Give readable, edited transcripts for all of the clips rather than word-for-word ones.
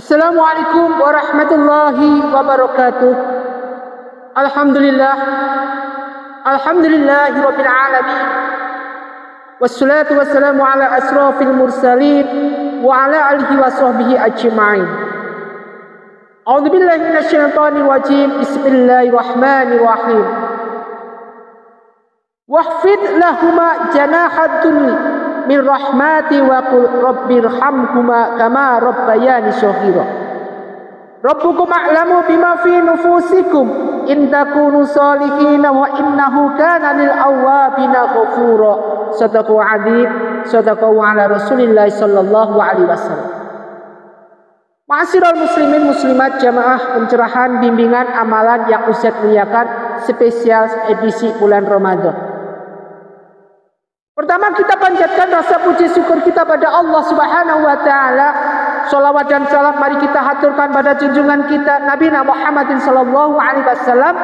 Assalamualaikum warahmatullahi wabarakatuh. Alhamdulillahi rabbil alamin. Wassalatu wassalamu ala asrafil mursalin wa ala alihi wa sahbihi ajma'in. A'udzubillahi minasyaitonir rajim. Bismillahirrahmanirrahim. Wahfid lahuma janahad dhulli min rahmati wa qul rabbirhamhuma kama rabbayani shaghira. Rabbukum a'lamu bima fi nufusikum in takunu salihin wa innahu kana lil awwabina ghafura. Sadaqallahu adzim. Sadaqallahu ala Rasulillah sallallahu alaihi wasallam. Ma'asyiral muslimin muslimat jamaah pencerahan bimbingan amalan yang Ustaz muliakan spesial edisi bulan Ramadan. Pertama, kita panjatkan rasa puji syukur kita pada Allah Subhanahu wa taala. Shalawat dan salam mari kita haturkan pada junjungan kita Nabi Muhammadin sallallahu alaihi wasallam.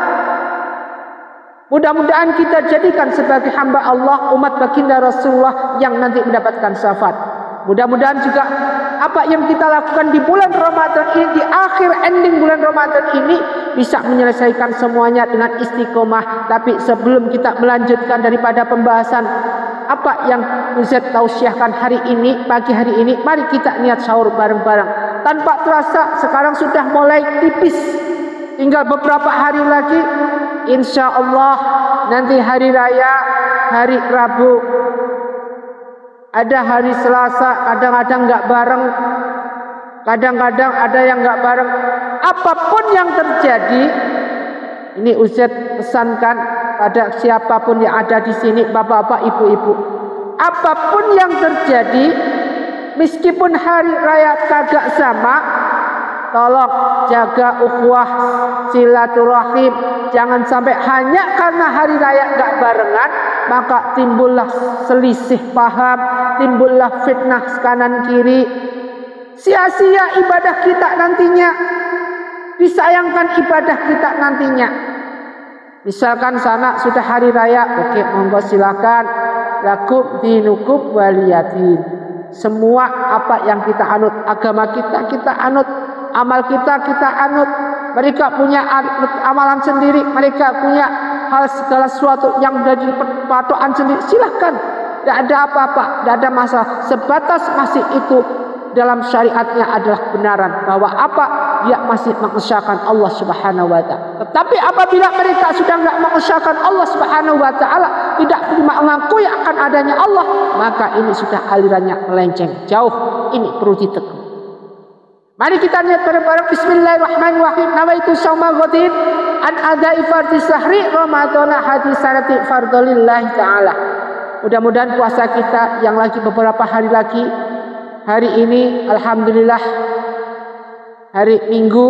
Mudah-mudahan kita jadikan sebagai hamba Allah, umat baginda Rasulullah yang nanti mendapatkan syafaat. Mudah-mudahan juga apa yang kita lakukan di bulan Ramadan ini, di akhir ending bulan Ramadan ini, bisa menyelesaikan semuanya dengan istiqomah. Tapi sebelum kita melanjutkan daripada pembahasan apa yang Ustaz tausiahkan hari ini, pagi hari ini, mari kita niat sahur bareng-bareng. Tanpa terasa sekarang sudah mulai tipis, tinggal beberapa hari lagi, insya Allah nanti hari raya, hari Rabu, ada hari Selasa, kadang-kadang nggak bareng, kadang-kadang ada yang nggak bareng. Apapun yang terjadi, ini Ustaz pesankan pada siapapun yang ada di sini, bapak-bapak, ibu-ibu, apapun yang terjadi, meskipun hari raya kagak sama, tolong jaga ukhuwah silaturahim. Jangan sampai hanya karena hari raya gak barengan maka timbullah selisih paham, timbullah fitnah kanan kiri, sia-sia ibadah kita nantinya, disayangkan ibadah kita nantinya. Misalkan sana sudah hari raya, oke, monggo silakan, lakum dinukum waliyadin. Semua apa yang kita anut, agama kita anut, amal kita anut. Mereka punya amalan sendiri, mereka punya hal segala sesuatu yang dari patokan sendiri. Silakan, tidak ada apa-apa, tidak ada masalah. Sebatas masih itu dalam syariatnya adalah kebenaran, bahwa apa dia masih mengesahkan Allah Subhanahu wa taala. Tetapi apabila mereka sudah tidak mengesahkan Allah Subhanahu wa taala, tidak mengakui akan adanya Allah, maka ini sudah alirannya melenceng jauh. Ini perlu ditekun. Mari kita niat bareng-bareng. Bismillahirrahmanirrahim. Nawaitu shauma ghadin an adai fardhi sahri ramadhana hadisanati fardholillahi taala. Mudah-mudahan puasa kita yang lagi beberapa hari lagi, hari ini alhamdulillah hari Minggu,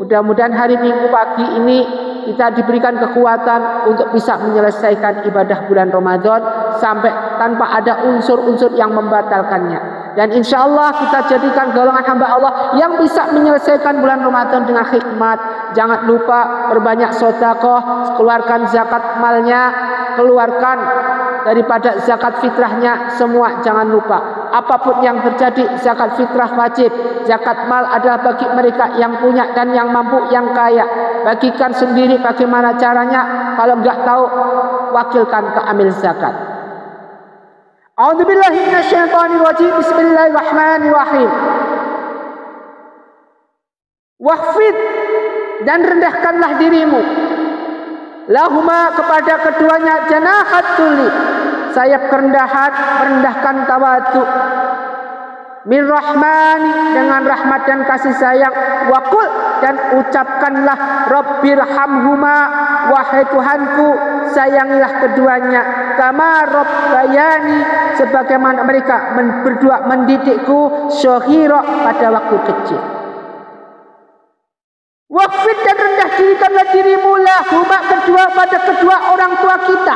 mudah-mudahan hari Minggu pagi ini kita diberikan kekuatan untuk bisa menyelesaikan ibadah bulan Ramadan sampai tanpa ada unsur-unsur yang membatalkannya. Dan insya Allah kita jadikan golongan hamba Allah yang bisa menyelesaikan bulan Ramadan dengan hikmat. Jangan lupa berbanyak sedekah, keluarkan zakat malnya, keluarkan daripada zakat fitrahnya, semua jangan lupa. Apapun yang terjadi, zakat fitrah wajib. Zakat mal adalah bagi mereka yang punya dan yang mampu, yang kaya. Bagikan sendiri bagaimana caranya. Kalau enggak tahu, wakilkan ke amil zakat. A'udzubillahi minasyaitonir rajim. Bismillahirrahmanirrahim. Wahfid, dan rendahkanlah dirimu, lahuma, kepada keduanya, janahat dhulli, sayap kerendahan, merendahkan tawadu, min rahmani, dengan rahmat dan kasih sayang, waqul, dan ucapkanlah rabbirhamhuma, wahai Tuhanku sayangilah keduanya, kama rabbayani, sebagaimana mereka berdua mendidikku, shaghira, pada waktu kecil. Waqfid, dan rendah dirikanlah dirimu, lahuma, pada kedua orang tua kita.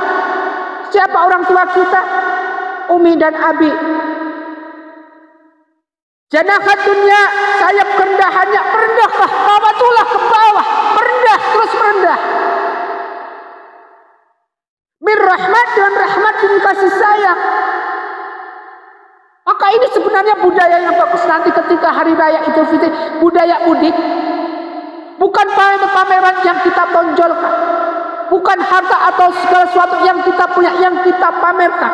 Siapa orang tua kita? Umi dan Abi. Janahat dunya, sayap kerendahannya, merendahkah, tawatulah ke bawah, merendah, terus merendah. Min rahmat, dengan rahmat dan kasih sayang. Maka ini sebenarnya sebenarnya budaya yang bagus nanti ketika hari raya Idul Fitri, budaya mudik. Bukan pameran yang kita tonjolkan, bukan harta atau segala sesuatu yang kita punya yang kita pamerkan,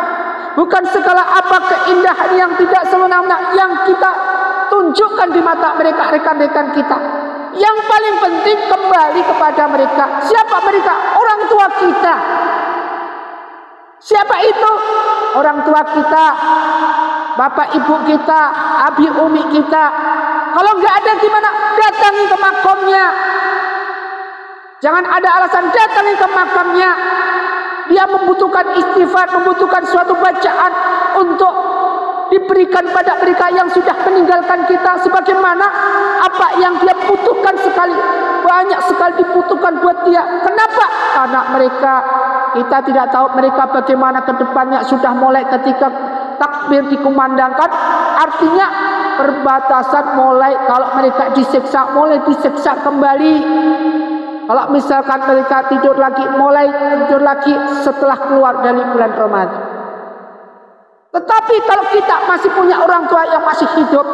bukan segala apa keindahan yang tidak semena-mena yang kita tunjukkan di mata mereka, rekan-rekan kita. Yang paling penting kembali kepada mereka. Siapa mereka? Orang tua kita. Siapa itu? Orang tua kita, bapak ibu kita, abi umi kita. Kalau nggak ada gimana? Datangi ke makamnya. Jangan ada alasan, datangi ke makamnya. Dia membutuhkan istighfar, membutuhkan suatu bacaan untuk diberikan pada mereka yang sudah meninggalkan kita, sebagaimana apa yang dia butuhkan sekali, banyak sekali dibutuhkan buat dia. Kenapa? Karena mereka, kita tidak tahu mereka bagaimana ke depannya. Sudah mulai ketika takbir dikumandangkan, artinya perbatasan mulai, kalau mereka disiksa, mulai disiksa kembali. Kalau misalkan mereka tidur lagi, mulai tidur lagi setelah keluar dari bulan Ramadan. Tetapi kalau kita masih punya orang tua yang masih hidup,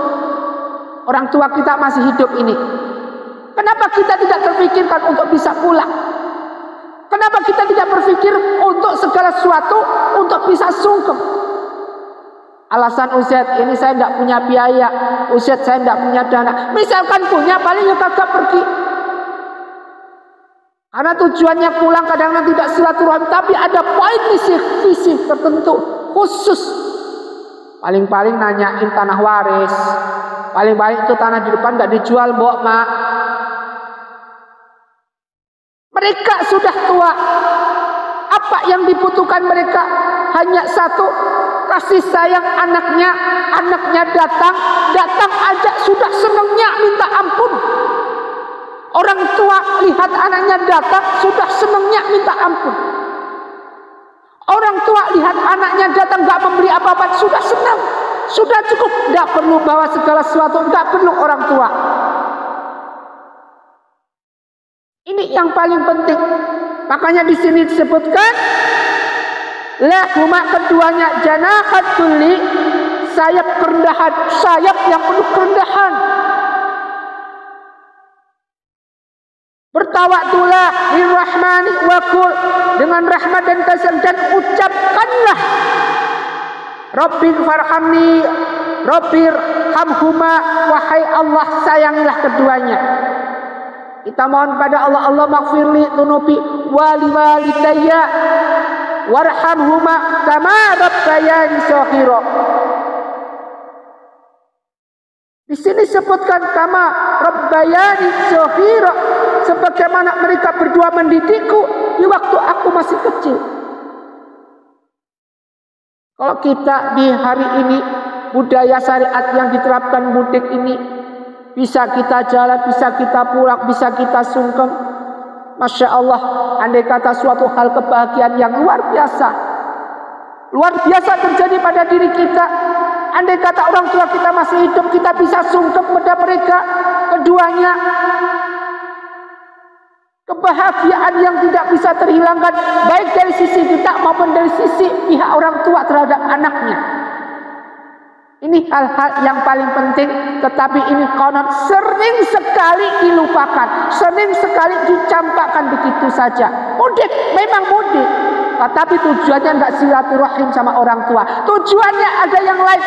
orang tua kita masih hidup ini, kenapa kita tidak terpikirkan untuk bisa pulang? Kenapa kita tidak berpikir untuk segala sesuatu untuk bisa sungkem? Alasan Ustaz, ini saya tidak punya biaya, Ustaz saya tidak punya dana. Misalkan punya, paling ya kagak pergi. Karena tujuannya pulang kadang-kadang tidak silaturahmi, tapi ada poin visi tertentu khusus. Paling-paling nanyain tanah waris, paling-paling itu tanah di depan nggak dijual, Mbok, Mak. Mereka sudah tua. Apa yang dibutuhkan mereka? Hanya satu, kasih sayang anaknya. Anaknya datang aja sudah senangnya minta ampun. Orang tua lihat anaknya datang sudah senangnya minta ampun. Orang tua lihat anaknya datang gak memberi apa-apa sudah senang, sudah cukup, gak perlu bawa segala sesuatu, gak perlu orang tua. Ini yang paling penting. Makanya di sini disebutkan lahuma, keduanya janahat dzulli, sayap kerendahan, sayap yang penuh kerendahan. Bertawaktulah lirrahmani wakul, dengan rahmat dan kasih, dan ucapkanlah Rabbir farhamni, Rabbir hamhuma, wahai Allah sayangilah keduanya. Kita mohon pada Allah, Allah maghfirli tunubi wali walidayya warhamhuma kama rabbayani shaghira. Di sini sebutkan kama rabbayani shaghira, sebagaimana mereka berdua mendidikku di waktu aku masih kecil. Kalau kita di hari ini, budaya syariat yang diterapkan mudik ini, bisa kita jalan, bisa kita pulang, bisa kita sungkem. Masya Allah, andai kata suatu hal kebahagiaan yang luar biasa terjadi pada diri kita. Andai kata orang tua kita masih hidup, kita bisa sungkem pada mereka keduanya. Kebahagiaan yang tidak bisa terhilangkan, baik dari sisi kita maupun dari sisi pihak orang tua terhadap anaknya. Ini hal-hal yang paling penting, tetapi ini konon sering sekali dilupakan, sering sekali dicampakkan begitu saja. Mudik, memang mudik, tetapi tujuannya nggak silaturahim sama orang tua. Tujuannya ada yang lain,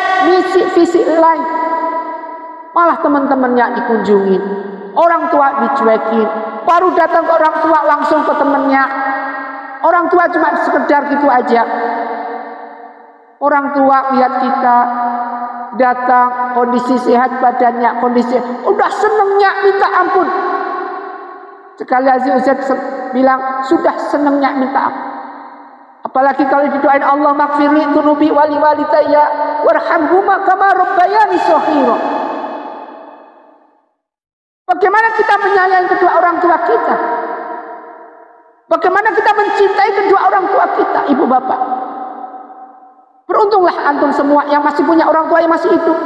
visi lain. Malah teman-temannya dikunjungi, orang tua dicuekin, baru datang ke orang tua langsung ke temannya. Orang tua cuma sekedar gitu aja. Orang tua lihat kita datang, kondisi sehat badannya, kondisi udah senengnya minta ampun. Sekali lagi Ustaz bilang sudah senengnya minta ampun. Apalagi kalau didoain Allah maghfirli dzunubi wali walidayya warhamhuma kama rabbayani shaghira. Bagaimana kita menyayangi kedua orang tua kita? Bagaimana kita mencintai kedua orang tua kita, ibu bapak? Beruntunglah antum semua yang masih punya orang tua yang masih hidup.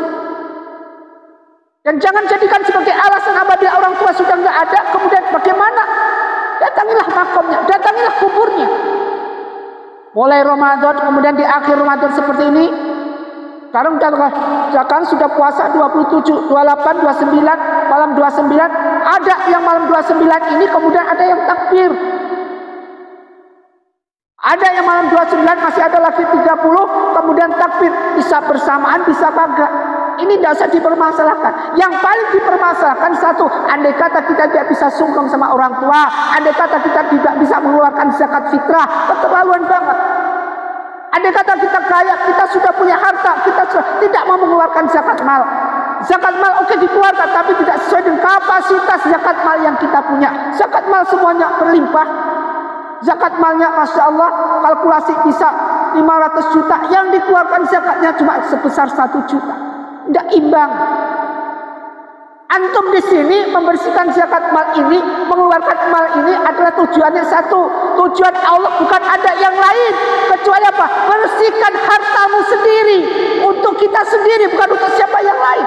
Dan jangan jadikan sebagai alasan apabila orang tua sudah nggak ada, kemudian bagaimana? Datangilah makamnya, datangilah kuburnya. Mulai Ramadan, kemudian di akhir Ramadan seperti ini, Sekarang sudah puasa 27, 28, 29, malam 29. Ada yang malam 29 ini kemudian ada yang takbir. Ada yang malam 29 masih ada lagi 30, kemudian takbir. Bisa bersamaan, bisa kagak. Ini tidak usah dipermasalahkan. Yang paling dipermasalahkan satu, andai kata kita tidak bisa sungkem sama orang tua, andai kata kita tidak bisa mengeluarkan zakat fitrah, keterlaluan banget. Andai kata kita kaya, kita sudah punya harta, kita tidak mau mengeluarkan zakat mal. Zakat mal oke dikeluarkan, tapi tidak sesuai dengan kapasitas zakat mal yang kita punya. Zakat mal semuanya berlimpah. Zakat malnya Masya Allah, kalkulasi bisa 500 juta, yang dikeluarkan zakatnya cuma sebesar 1 juta. Tidak imbang. Antum di sini membersihkan zakat mal ini, mengeluarkan mal ini adalah tujuannya satu. Tujuan Allah bukan ada yang lain. Kecuali apa? Bersihkan hartamu sendiri. Untuk kita sendiri, bukan untuk siapa yang lain.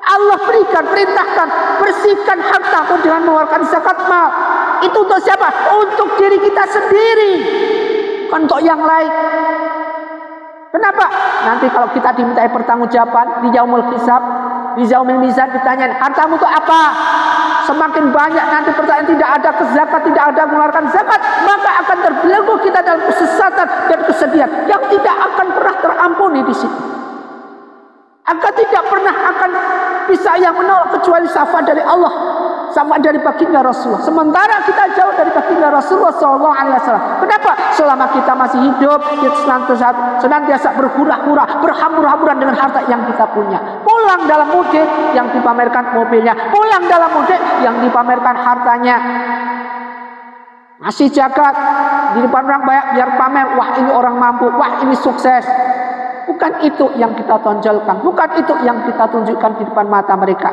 Allah berikan, perintahkan, bersihkan hartamu dengan mengeluarkan zakat mal. Itu untuk siapa? Untuk diri kita sendiri. Bukan untuk yang lain. Kenapa? Nanti kalau kita dimintai pertanggungjawaban di yaumul hisab, di yaumil mizan, ditanya hartamu itu apa? Semakin banyak nanti pertanyaan tidak ada zakat, tidak ada mengeluarkan zakat, maka akan terbelenggu kita dalam kesesatan dan kesedihan yang tidak akan pernah terampuni di situ. Akan tidak pernah akan bisa yang menolak kecuali syafaat dari Allah, syafaat dari baginda Rasulullah. Sementara kita jauh dari baginda Rasulullah SAW. Kenapa? Selama kita masih hidup, kita senantiasa berhura-hura, berhambur-hamburan dengan harta yang kita punya. Pulang dalam mudik yang dipamerkan mobilnya, pulang dalam mudik yang dipamerkan hartanya. Masih zakat di depan orang banyak biar pamer, wah ini orang mampu, wah ini sukses. Bukan itu yang kita tonjolkan, bukan itu yang kita tunjukkan di depan mata mereka.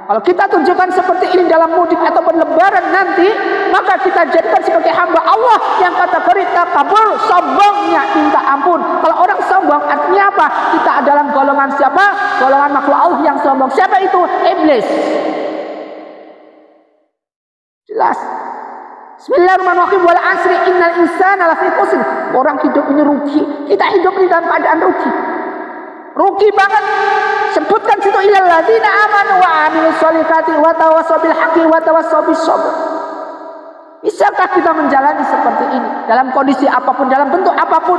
Kalau kita tunjukkan seperti ini dalam mudik ataupun lebaran nanti, maka kita jadikan sebagai hamba Allah yang kategori takabur, sombongnya minta ampun. Kalau orang sombong artinya apa? Kita adalah golongan siapa? Golongan makhluk Allah yang sombong. Siapa itu? Iblis. Jelas. Bismillahirrahmanirrahim. Wal asri innal insana lafi khusr. Orang hidup ini rugi. Kita hidup ini dalam keadaan rugi. Rugi banget. Sebutkan situ ilal ladzina amanu wa amilus sholihati wa tawassaw bil haqqi wa tawassaw bis sabr. Bisakah kita menjalani seperti ini dalam kondisi apapun, dalam bentuk apapun,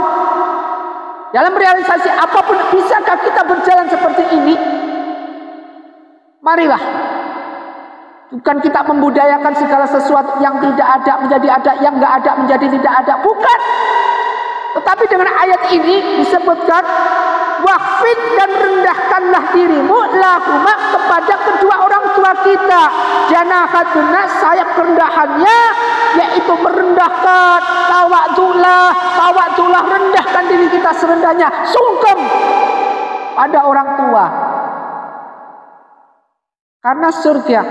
dalam realisasi apapun? Bisakah kita berjalan seperti ini? Marilah. Bukan kita membudayakan segala sesuatu yang tidak ada menjadi ada, yang nggak ada menjadi tidak ada. Bukan. Tetapi dengan ayat ini disebutkan waqfid dan rendahkanlah dirimu lahuma kepada kedua orang tua kita. Janahaduna sayap kerendahannya yaitu merendahkan, tawadzulah rendahkan diri kita serendahnya, sungkem pada orang tua. Karena surga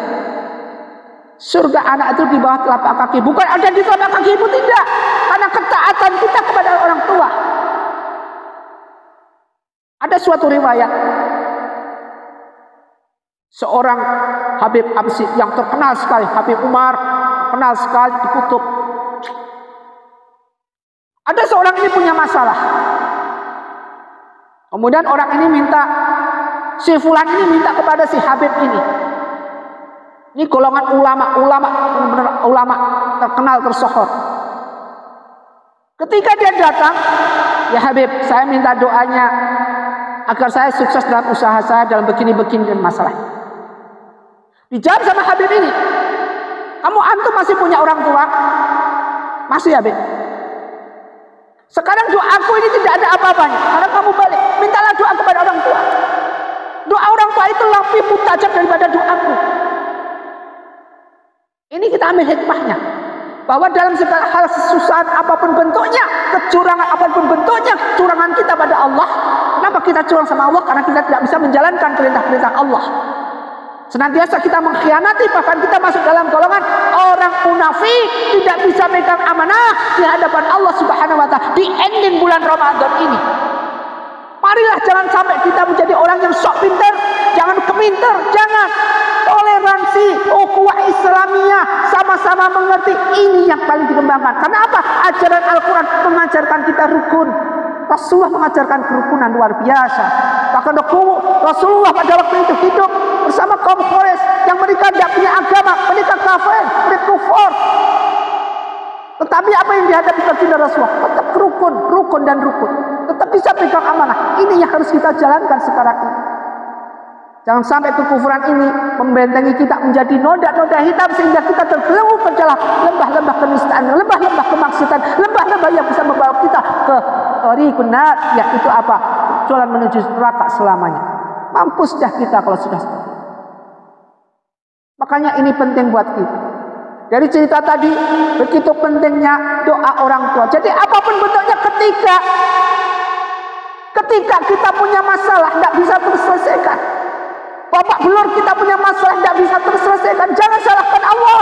anak itu di bawah telapak kaki, bukan ada di telapak kakimu, tidak. Karena ketaatan kita kepada orang tua. Ada suatu riwayat seorang Habib Absi yang terkenal sekali, Habib Umar, terkenal sekali di kutub. Ada seorang ini punya masalah. Kemudian orang ini minta, si fulan ini minta kepada si Habib ini. Ini golongan ulama terkenal, tersohor. Ketika dia datang, ya Habib, saya minta doanya agar saya sukses dalam usaha saya dalam begini-begini dan masalah. Dijawab sama Habib ini, kamu antum masih punya orang tua? Masih Habib. Sekarang doaku ini tidak ada apa-apanya. Karena kamu balik, mintalah doa kepada orang tua. Doa orang tua itu lebih mustajab daripada doaku. Ini kita ambil hikmahnya, bahwa dalam segala hal kesusahan apapun bentuknya, kecurangan apapun bentuknya, curangan kita pada Allah. Kenapa kita curang sama Allah? Karena kita tidak bisa menjalankan perintah-perintah Allah. Senantiasa kita mengkhianati, bahkan kita masuk dalam golongan orang munafik, tidak bisa megang amanah di hadapan Allah Subhanahu wa Ta'ala di ending bulan Ramadan ini. Marilah jangan sampai kita menjadi orang yang sok pintar, jangan kepintar, jangan. Toleransi, ukhuwah Islamiyah, sama-sama mengerti, ini yang paling dikembangkan. Karena apa? Ajaran Al-Quran mengajarkan kita rukun. Rasulullah mengajarkan kerukunan luar biasa. Bahkan Rasulullah pada waktu itu hidup bersama kaum Quraisy yang mereka tidak punya agama, mereka kafir, mereka kufur. Tetapi apa yang dihadapi baginda Rasulullah? Tetap rukun dan rukun. Tetap bisa pegang amanah. Ini yang harus kita jalankan sekarang ini. Jangan sampai kekufuran ini membentengi kita menjadi noda-noda hitam sehingga kita tergelembung ke dalam lembah-lembah kenistaan, lembah-lembah kemaksiatan, lembah-lembah yang bisa membawa kita ke thariqun nar, yaitu apa? Jalan menuju neraka selamanya. Mampus dah kita kalau sudah seperti itu. Makanya ini penting buat kita. Dari cerita tadi, begitu pentingnya doa orang tua. Jadi apapun bentuknya, ketika kita punya masalah tidak bisa terselesaikan, bapak belur kita punya masalah tidak bisa terselesaikan, jangan salahkan Allah,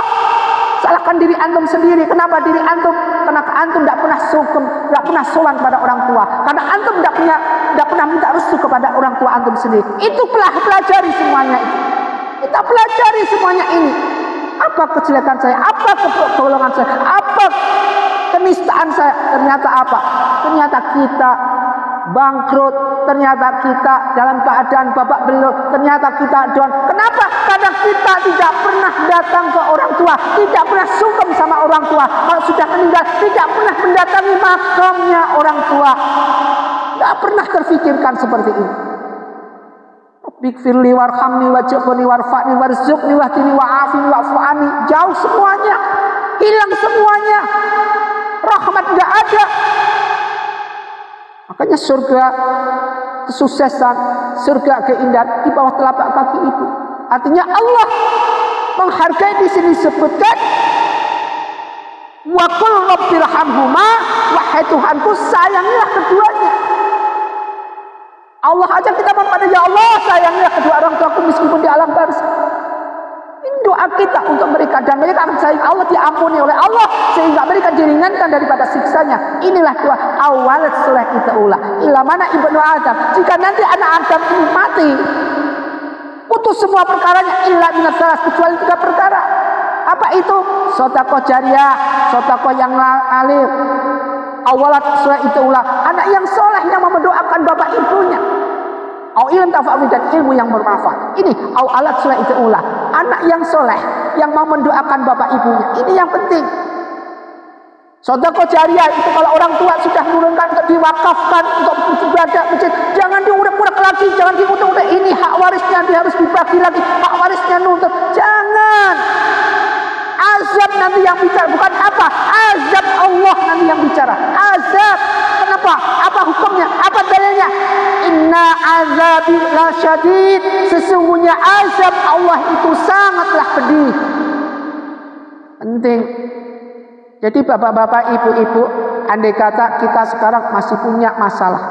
salahkan diri antum sendiri. Kenapa diri antum? Karena antum tidak pernah sungkem, tidak pernah sowan pada orang tua. Karena antum tidak pernah minta restu kepada orang tua antum sendiri. Itu pelajari semuanya itu. Kita pelajari semuanya ini. Apa kejelekan saya? Apa kegolongan saya? Apa kenistaan saya? Ternyata apa? Ternyata kita bangkrut. Ternyata kita dalam keadaan babak belur. Ternyata kita down. Kenapa? Karena kita tidak pernah datang ke orang tua, tidak pernah sungkem sama orang tua. Kalau sudah meninggal, tidak pernah mendatangi makamnya orang tua. Tidak pernah terfikirkan seperti ini. Bikfirli warhamni wajibni warfa'ni warzuqni wahdini wa'afini wa'fu'ani. Jauh semuanya, hilang semuanya, rahmat gak ada. Makanya surga kesuksesan, surga keindahan di bawah telapak kaki ibu. Artinya Allah menghargai di sini sebutkan wa qul rabbirhamhuma, wahai Tuhanku sayangilah keduanya. Allah aja kita mempada, ya Allah sayangilah kedua orang tuaku meskipun di alam barzakh. Ini doa kita untuk mereka, dan mereka akan sayang Allah, diampuni oleh Allah sehingga mereka diringankan daripada siksanya. Inilah doa awalat surah kita ulah. Ila mana ibnu Adam, jika nanti anak Adam ini mati, putus semua perkaranya, illa minat salas, kecuali 3 perkara. Apa itu? Sedekah jariyah, sedekah yang ngalir. Awalat surah itu ulah, anak yang soleh yang mendoakan bapak ibunya. Au ilm tafa'u, dan ilmu yang bermanfaat. Ini awalat surah itu ulah, anak yang soleh yang mau mendoakan bapak ibunya. Ini yang penting. Sedekah jariyah itu kalau orang tua sudah menurunkan untuk diwakafkan untuk ibadah masjid, jangan diurak-urak lagi, jangan diutak-utak. Ini hak warisnya, dia harus dibagi lagi, hak warisnya nuntut. Jangan. Azab nanti yang bicara, bukan apa? Azab Allah nanti yang bicara. Azab. Kenapa? Apa hukumnya? Apa dalilnya? Inna azabi lasyadid. Sesungguhnya azab Allah itu sangatlah pedih. Penting. Jadi bapak-bapak, ibu-ibu, andai kata kita sekarang masih punya masalah,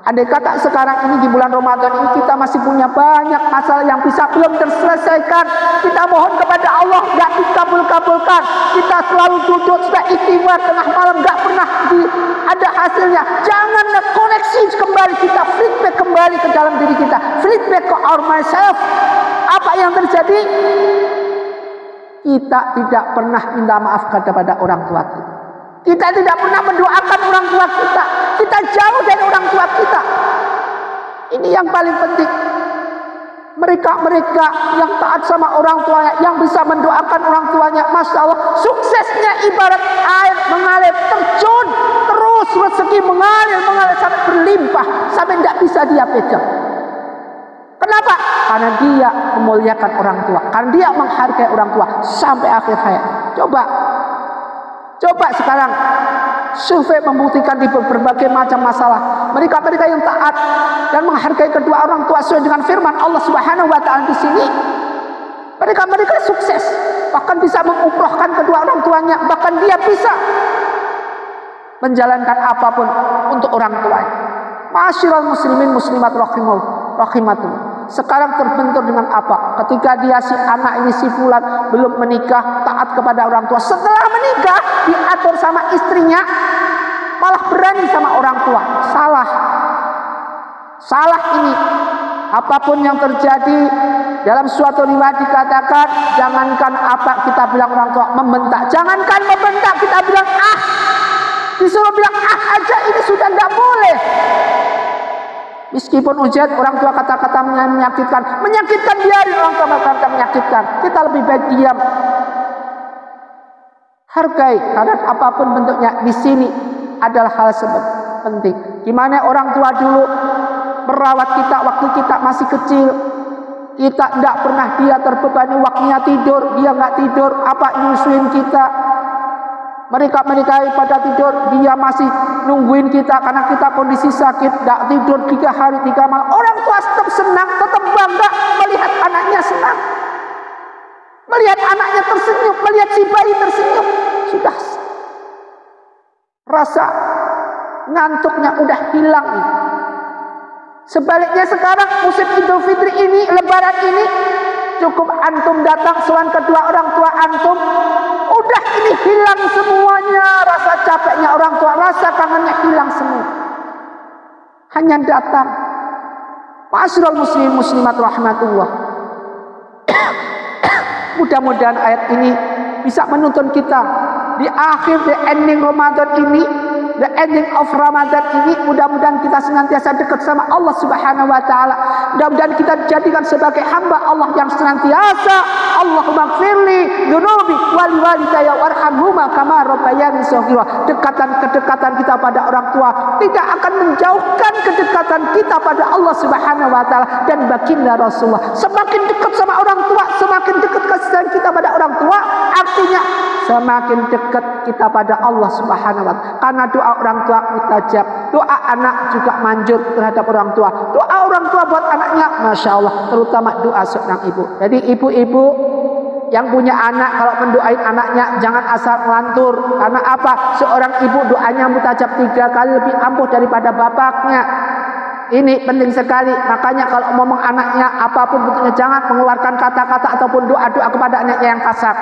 andai kata sekarang ini di bulan Ramadan ini kita masih punya banyak masalah yang belum terselesaikan, kita mohon kepada Allah gak dikabul-kabulkan, kita selalu duduk sudah istighfar tengah malam gak pernah ada hasilnya. Jangan koneksi kembali, kita feedback kembali ke dalam diri kita, feedback ke our myself. Apa yang terjadi? Kita tidak pernah minta maaf kepada orang tua kita. Kita tidak pernah mendoakan orang tua kita. Kita jauh dari orang tua kita. Ini yang paling penting. Mereka yang taat sama orang tuanya, yang bisa mendoakan orang tuanya, Masya Allah, suksesnya ibarat air mengalir, terjun terus, rezeki mengalir sampai berlimpah, sampai tidak bisa dia pegang. Kenapa? Karena dia memuliakan orang tua, karena dia menghargai orang tua sampai akhir hayat. Coba sekarang survei membuktikan di berbagai macam masalah, mereka yang taat dan menghargai kedua orang tua sesuai dengan firman Allah Subhanahu wa taala di sini, mereka sukses, bahkan bisa mengumrohkan kedua orang tuanya, bahkan dia bisa menjalankan apapun untuk orang tuanya. Ma'asyiral muslimin muslimat rahimatullah. Sekarang terbentur dengan apa? Ketika dia si anak ini si fulan belum menikah, taat kepada orang tua. Setelah menikah diatur sama istrinya, malah berani sama orang tua. Salah ini. Apapun yang terjadi, dalam suatu riwayat dikatakan, jangankan apa kita bilang orang tua membentak, jangankan membentak, kita bilang Disuruh bilang aja, ini sudah tidak boleh. Meskipun ujian orang tua kata-kata menyakitkan biarin orang tua kata-kata menyakitkan. Kita lebih baik diam. Hargai karena apapun bentuknya di sini adalah hal penting. Gimana orang tua dulu merawat kita waktu kita masih kecil. Kita tidak pernah dia terbebani waktunya tidur, dia nggak tidur, apa nyusuin kita. Mereka pada tidur, dia masih nungguin kita karena kita kondisi sakit, tidak tidur 3 hari 3 malam. Orang tua tetap senang, tetap bangga melihat anaknya senang, melihat anaknya tersenyum, melihat si bayi tersenyum. Sudah rasa ngantuknya udah hilang. Sebaliknya sekarang musim Idul Fitri ini, Lebaran ini, cukup antum datang sowan kedua orang tua antum, udah ini hilang semuanya. Rasa capeknya orang tua, rasa kangennya hilang semua. Hanya datang. Ma'asyiral muslimin muslimat rahmatullah. Mudah-mudahan ayat ini bisa menuntun kita di akhir, the ending Ramadan ini, the ending of Ramadan ini, mudah-mudahan kita senantiasa dekat sama Allah Subhanahu wa taala. Mudah-mudahan kita dijadikan sebagai hamba Allah yang senantiasa Allahumma gfirli dzunubi wali walidayya warhamhuma kama rabbayani shaghira. Kedekatan kita pada orang tua tidak akan menjauhkan kedekatan kita pada Allah Subhanahu wa taala dan baginda Rasulullah. Semakin dekat sama orang tua, semakin dekat kasih sayang kita pada orang tua, artinya semakin dekat kita pada Allah Subhanahu wa taala. Karena doa orang tua mustajab, doa anak juga manjur terhadap orang tua. Doa orang tua buat anaknya, masya Allah, terutama doa seorang ibu. Jadi ibu-ibu yang punya anak, kalau mendoain anaknya jangan asal ngelantur. Karena apa? Seorang ibu doanya mustajab 3 kali lebih ampuh daripada bapaknya. Ini penting sekali. Makanya kalau ngomong anaknya apapun bentuknya, jangan mengeluarkan kata-kata ataupun doa-doa kepada anaknya yang kasar.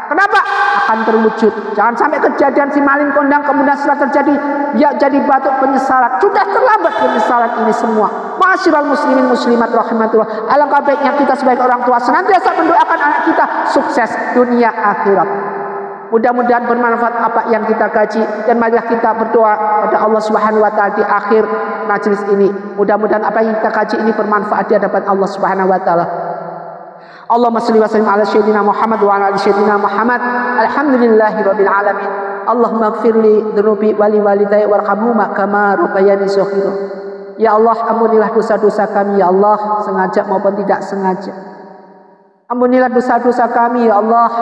Kenapa? Akan terwujud. Jangan sampai kejadian si maling kondang kemudian setelah terjadi dia jadi batu penyesalan. Sudah terlambat penyesalan ini semua. Ma'asyiral muslimin muslimat rahimatullah. Alangkah baiknya kita sebagai orang tua senantiasa mendoakan anak kita sukses dunia akhirat. Mudah-mudahan bermanfaat apa yang kita kaji, dan marilah kita berdoa pada Allah Subhanahu wa taala di akhir majelis ini. Mudah-mudahan apa yang kita kaji ini bermanfaat di hadapan Allah Subhanahu wa taala. Allahumma shalli wa sallim ala sayyidina Muhammad wa ala ali sayyidina Muhammad. Alhamdulillahirabbil alamin. Allahumma ighfirli dzunubi wa li walidayya warhamhuma kama rabbayani shaghira. Ya Allah, ampunilah dosa-dosa kami ya Allah, sengaja maupun tidak sengaja. Ampunilah dosa-dosa kami ya Allah,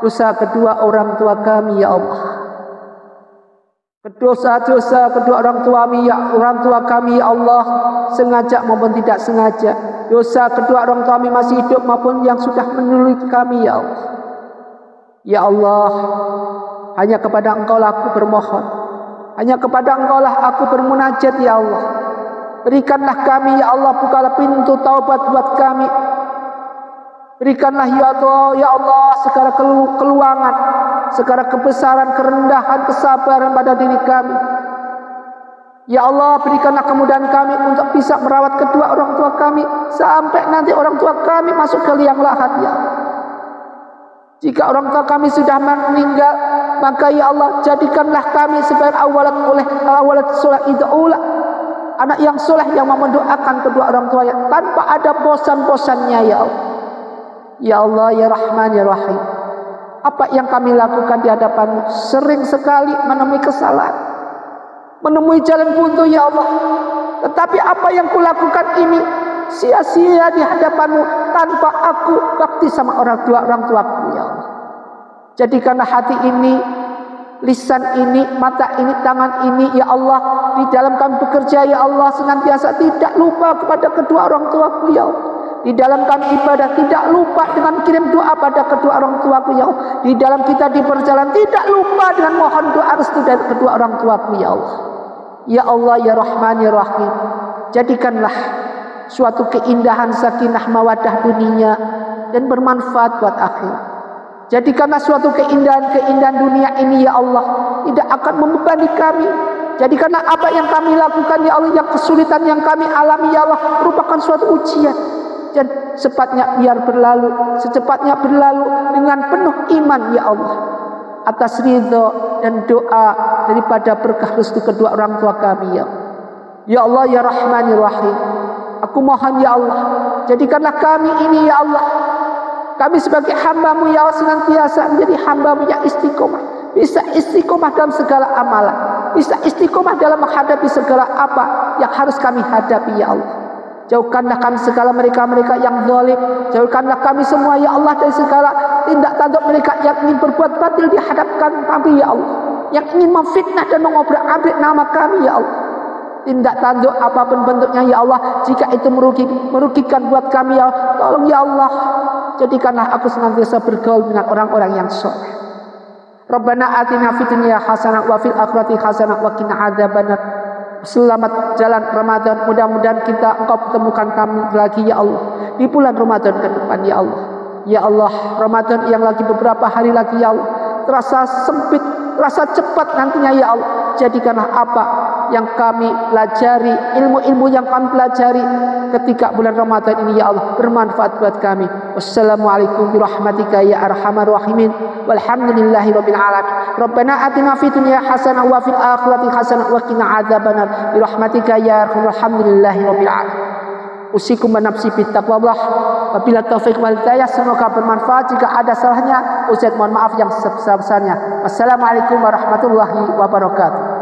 dosa kedua orang tua kami ya Allah. Dosa-dosa kedua orang tua kami ya Allah, sengaja maupun tidak sengaja. Dosa kedua orang tua kami masih hidup maupun yang sudah meninggal kami ya Allah. Ya Allah, hanya kepada Engkau lah aku bermohon, hanya kepada Engkau lah aku bermunajat ya Allah. Berikanlah kami ya Allah, bukalah pintu taubat buat kami. Berikanlah ya Allah segala keluangan, segala kebesaran, kerendahan, kesabaran pada diri kami. Ya Allah, berikanlah kemudahan kami untuk bisa merawat kedua orang tua kami sampai nanti orang tua kami masuk ke liang lahat ya Allah. Jika orang tua kami sudah meninggal, maka ya Allah jadikanlah kami sebagai awalat soleh ida'ula, anak yang soleh yang mau mendoakan kedua orang tua tanpa ada bosan-bosannya ya Allah. Ya Allah ya Rahman ya Rahim, apa yang kami lakukan di hadapan-Mu sering sekali menemui kesalahan, menemui jalan buntu ya Allah. Tetapi apa yang kulakukan ini sia-sia di hadapan-Mu tanpa aku bakti sama orang tuaku ya Allah. Jadikanlah hati ini, lisan ini, mata ini, tangan ini ya Allah, di dalam kami bekerja ya Allah senantiasa tidak lupa kepada kedua orang tuaku ya Allah. Di dalam kami ibadah tidak lupa dengan kirim doa pada kedua orang tuaku ya Allah. Di dalam kita di perjalanan tidak lupa dengan mohon doa restu dari kedua orang tuaku ya Allah. Ya Allah ya Rahman ya Rahim, jadikanlah suatu keindahan sakinah mawaddah dunia dan bermanfaat buat akhirat. Jadikanlah suatu keindahan dunia ini ya Allah tidak akan membebani kami. Jadikanlah apa yang kami lakukan ya Allah, yang kesulitan yang kami alami ya Allah, merupakan suatu ujian. Dan secepatnya berlalu dengan penuh iman ya Allah. atas ridho dan doa daripada berkah restu kedua orang tua kami ya. Ya Allah ya Rahmanir Rahim. Aku mohon ya Allah, jadikanlah kami ini ya Allah, kami sebagai hamba-Mu ya Allah senantiasa menjadi hamba-Mu yang istiqomah, bisa istiqomah dalam segala amalan, bisa istiqomah dalam menghadapi segala apa yang harus kami hadapi ya Allah. Jauhkanlah kami segala mereka-mereka yang zalim, jauhkanlah kami semua ya Allah dari segala tindak tanduk mereka yang ingin berbuat batil di hadapan kami ya Allah, yang ingin memfitnah dan mengobrak-abrik nama kami ya Allah. Tindak tanduk apapun bentuknya ya Allah, jika itu merugikan buat kami ya Allah, tolong ya Allah, jadikanlah aku senantiasa bergaul dengan orang-orang yang soleh. Rabbana atina fid dunya hasanah wa fil akhirati hasanah wa qina adzabannar. Selamat jalan Ramadan, mudah-mudahan Engkau pertemukan kami lagi ya Allah di bulan Ramadan ke depan ya Allah. Ya Allah, Ramadan yang lagi beberapa hari lagi ya Allah, terasa sempit, terasa cepat nantinya ya Allah. Jadikanlah apa yang kami pelajari, ilmu-ilmu yang kami pelajari ketika bulan Ramadan ini ya Allah bermanfaat buat kami. Wassalamualaikum warahmatullahi ya arhamar rahimin. Walhamdulillahi rabbil alamin. Rabbana atina fid dunya hasanah wa fil akhirati hasanah wa qina adzabannar. Bi rahmatika ya arhamar alhamdulillahi rabbil alamin. Usikum wa nafsi bittaqwallah. Wabillahi taufiq wal hidayah. Semoga bermanfaat. Jika ada salahnya, Ustaz mohon maaf yang sebesar-besarnya. Wassalamualaikum warahmatullahi wabarakatuh.